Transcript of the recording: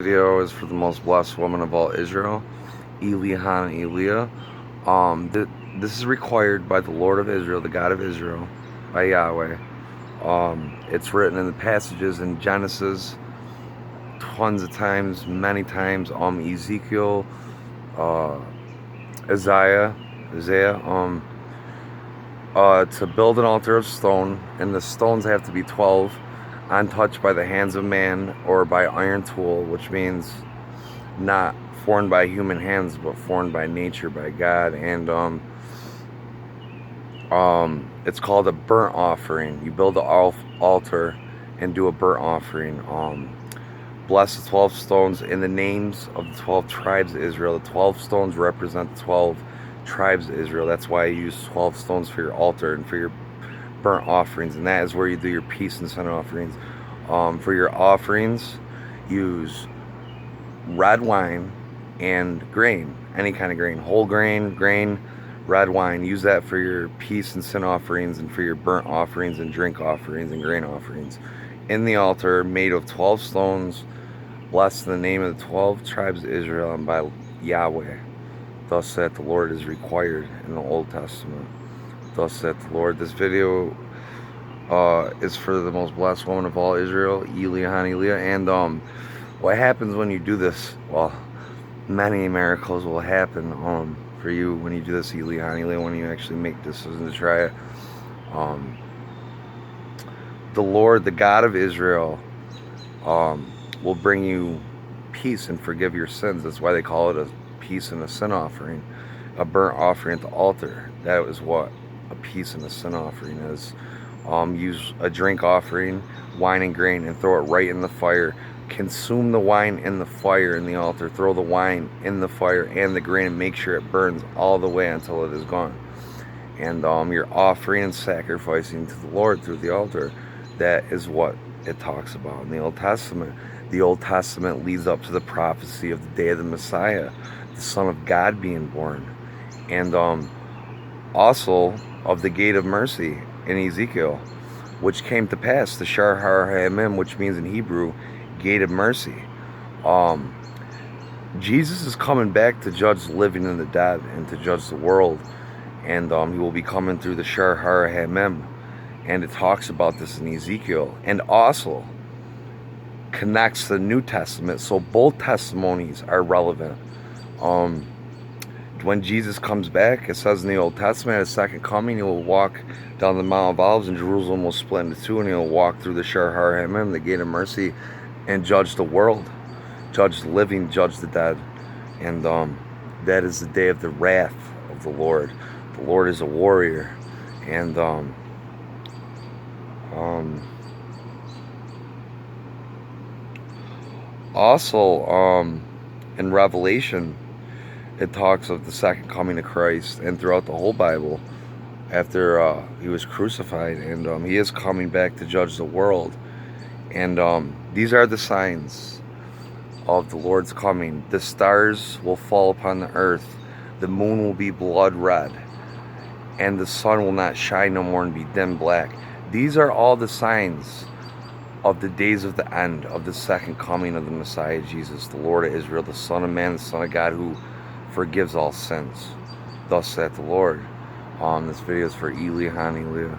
Video is for the most blessed woman of all Israel, Elihana Elia. This is required by the Lord of Israel, the God of Israel, by Yahweh. It's written in the passages in Genesis, tons of times, many times. Ezekiel, uh, Isaiah. To build an altar of stone, and the stones have to be 12, untouched by the hands of man or by iron tool, which means not formed by human hands, but formed by nature, by God. And it's called a burnt offering. You build an altar and do a burnt offering. Bless the 12 stones in the names of the 12 tribes of Israel. The 12 stones represent the 12 tribes of Israel. That's why you use 12 stones for your altar and for your burnt offerings, and that is where you do your peace and sin offerings. For your offerings, use red wine and grain, any kind of grain, whole grain, red wine. Use that for your peace and sin offerings, and for your burnt offerings and drink offerings and grain offerings. In the altar made of 12 stones, blessed in the name of the 12 tribes of Israel and by Yahweh. Thus saith the Lord is required in the Old Testament. Thus saith the Lord. This video is for the most blessed woman of all Israel, Elihana Elia. And what happens when you do this? Well, many miracles will happen for you when you do this, Elihana Elia, when you actually make the decision to try it. The Lord, the God of Israel, will bring you peace and forgive your sins. That's why they call it a peace and a sin offering, a burnt offering at the altar. That is what a peace and a sin offering is. Use a drink offering, wine and grain, and throw it right in the fire. Consume the wine in the fire in the altar. Throw the wine in the fire and the grain, and make sure it burns all the way until it is gone. And you're offering and sacrificing to the Lord through the altar. That is what it talks about in the Old Testament. The Old Testament leads up to the prophecy of the day of the Messiah, the Son of God being born, and also of the gate of mercy in Ezekiel, which came to pass, the Shar Har-Hamim, which means in Hebrew, gate of mercy. Jesus is coming back to judge the living and the dead and to judge the world, and he will be coming through the Shar Har-Hamim, and it talks about this in Ezekiel, and also connects the New Testament, so both testimonies are relevant. When Jesus comes back, it says in the Old Testament, at his second coming, he will walk down the Mount of Olives, and Jerusalem will split into two, and he'll walk through the Shar Har-Hamim, the gate of mercy, and judge the world, judge the living, judge the dead. And that is the day of the wrath of the Lord. The Lord is a warrior, and also in Revelation, it talks of the second coming of Christ, and throughout the whole Bible, after he was crucified, and he is coming back to judge the world. And these are the signs of the Lord's coming. The stars will fall upon the earth, the moon will be blood red, and the sun will not shine no more and be dim black. These are all the signs of the days of the end, of the second coming of the Messiah Jesus, the Lord of Israel, the Son of Man, the Son of God, who forgives all sins. Thus saith the Lord. This video is for Elihana Elia.